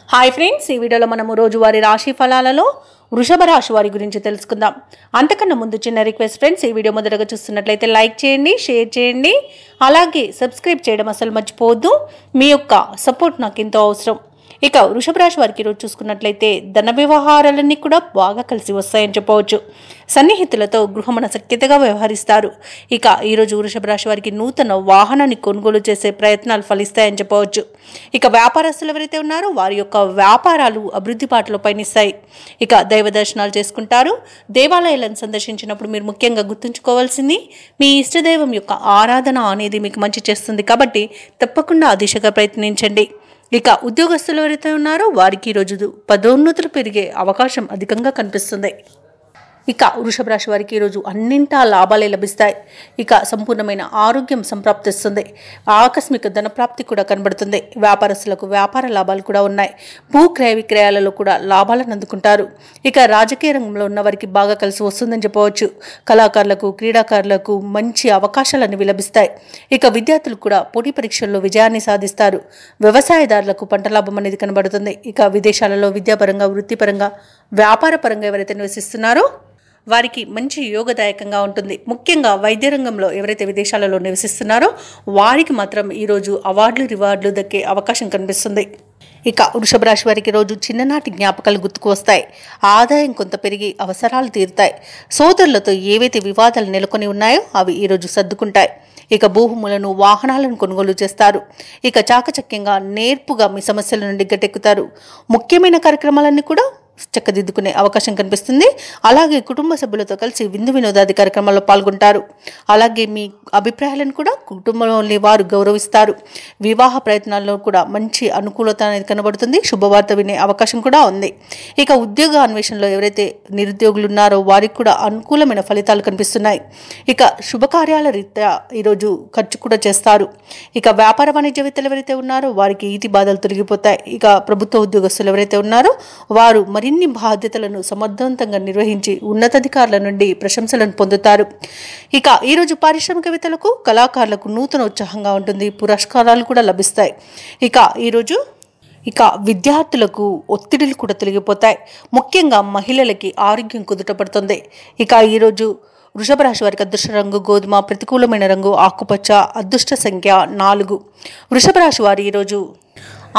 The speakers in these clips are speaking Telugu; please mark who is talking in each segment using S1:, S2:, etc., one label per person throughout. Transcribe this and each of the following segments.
S1: హాయ్ ఫ్రెండ్స్, ఈ వీడియోలో మనము రోజువారీ రాశి ఫలాలలో వృషభ రాశి వారి గురించి తెలుసుకుందాం. అంతకన్నా ముందు చిన్న రిక్వెస్ట్ ఫ్రెండ్స్, ఈ వీడియో మొదటగా చూస్తున్నట్లయితే లైక్ చేయండి, షేర్ చేయండి, అలాగే సబ్స్క్రైబ్ చేయడం అసలు మర్చిపోవద్దు. మీ యొక్క సపోర్ట్ నాకు ఎంతో అవసరం. ఇక వృషభ రాశి వారికి ఈరోజు చూసుకున్నట్లయితే ధన వ్యవహారాలన్నీ కూడా బాగా కలిసి వస్తాయని చెప్పవచ్చు. సన్నిహితులతో గృహమున సఖ్యతగా వ్యవహరిస్తారు. ఇక ఈరోజు వృషభ రాశి వారికి నూతన వాహనాన్ని కొనుగోలు చేసే ప్రయత్నాలు ఫలిస్తాయని చెప్పవచ్చు. ఇక వ్యాపారస్తులు ఎవరైతే ఉన్నారో వారి యొక్క వ్యాపారాలు అభివృద్ధి బాటలో పయనిస్తాయి. ఇక దైవ దర్శనాలు చేసుకుంటారు. దేవాలయాలను సందర్శించినప్పుడు మీరు ముఖ్యంగా గుర్తుంచుకోవాల్సింది మీ ఇష్టదైవం యొక్క ఆరాధన అనేది మీకు మంచి చేస్తుంది కాబట్టి తప్పకుండా ఆ దిశగా ప్రయత్నించండి. ఇక ఉద్యోగస్తులు ఎవరైతే ఉన్నారో వారికి ఈరోజు పదోన్నతులు పెరిగే అవకాశం అధికంగా కనిపిస్తుంది. ఇక వృషభ రాశి వారికి ఈరోజు అన్నింటా లాభాలే లభిస్తాయి. ఇక సంపూర్ణమైన ఆరోగ్యం సంప్రాప్తిస్తుంది. ఆకస్మిక ధనప్రాప్తి కూడా కనబడుతుంది. వ్యాపారస్తులకు వ్యాపార లాభాలు కూడా ఉన్నాయి. భూ క్రయ విక్రయాలలో కూడా లాభాలను అందుకుంటారు. ఇక రాజకీయ రంగంలో ఉన్న వారికి బాగా కలిసి వస్తుందని చెప్పవచ్చు. కళాకారులకు, క్రీడాకారులకు మంచి అవకాశాలన్నీ లభిస్తాయి. ఇక విద్యార్థులు కూడా పోటీ పరీక్షల్లో విజయాన్ని సాధిస్తారు. వ్యవసాయదారులకు పంట లాభం అనేది కనబడుతుంది. ఇక విదేశాలలో విద్యాపరంగా, వృత్తిపరంగా, వ్యాపార పరంగా ఎవరైతే నివసిస్తున్నారో వారికి మంచి యోగదాయకంగా ఉంటుంది. ముఖ్యంగా వైద్య రంగంలో ఎవరైతే విదేశాలలో నివసిస్తున్నారో వారికి మాత్రం ఈరోజు అవార్డులు, రివార్డులు దక్కే అవకాశం కనిపిస్తుంది. ఇక వృషభ రాశి వారికి రోజు చిన్ననాటి జ్ఞాపకాలు గుర్తుకు వస్తాయి. ఆదాయం కొంత పెరిగి అవసరాలు తీరుతాయి. సోదరులతో ఏవైతే వివాదాలు నెలకొని ఉన్నాయో అవి ఈరోజు సర్దుకుంటాయి. ఇక భూములను, వాహనాలను కొనుగోలు చేస్తారు. ఇక చాకచక్యంగా, నేర్పుగా మీ సమస్యల నుండి గట్టెక్కుతారు. ముఖ్యమైన కార్యక్రమాలన్నీ కూడా చక్కదిద్దుకునే అవకాశం కనిపిస్తుంది. అలాగే కుటుంబ సభ్యులతో కలిసి విందు వినోదాది కార్యక్రమాల్లో పాల్గొంటారు. అలాగే మీ అభిప్రాయాలను కూడా కుటుంబంలోని వారు గౌరవిస్తారు. వివాహ ప్రయత్నాల్లో కూడా మంచి అనుకూలత అనేది కనబడుతుంది. శుభవార్త వినే అవకాశం కూడా ఉంది. ఇక ఉద్యోగ అన్వేషణలో ఎవరైతే నిరుద్యోగులు ఉన్నారో వారికి కూడా అనుకూలమైన ఫలితాలు కనిపిస్తున్నాయి. ఇక శుభకార్యాల రీత్యా ఈరోజు ఖర్చు కూడా చేస్తారు. ఇక వ్యాపార వాణిజ్య వేత్తలు ఎవరైతే ఉన్నారో వారికి ఈతి బాధలు తొలగిపోతాయి. ఇక ప్రభుత్వ ఉద్యోగస్తులు ఎవరైతే ఉన్నారో వారు మరిన్ని బాధ్యతలను సమర్థవంతంగా నిర్వహించి ఉన్నతాధికారుల నుండి ప్రశంసలను పొందుతారు. ఇక ఈరోజు పారిశ్రామికవేత్తలకు, కళాకారులకు నూతన ఉత్సాహంగా ఉంటుంది. పురస్కారాలు కూడా లభిస్తాయి. ఇక విద్యార్థులకు ఒత్తిడిలు కూడా తొలగిపోతాయి. ముఖ్యంగా మహిళలకి ఆరోగ్యం కుదుటపడుతుంది. ఇక ఈరోజు వృషభ రాశి వారికి అదృష్ట రంగు గోధుమ, ప్రతికూలమైన రంగు ఆకుపచ్చ, అదృష్ట సంఖ్య 4. వృషభ రాశి వారు ఈరోజు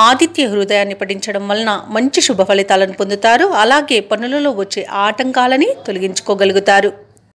S1: ఆదిత్య హృదయాన్ని పఠించడం వలన మంచి శుభ ఫలితాలను పొందుతారు. అలాగే పనులలో వచ్చే ఆటంకాలని తొలగించుకోగలుగుతారు.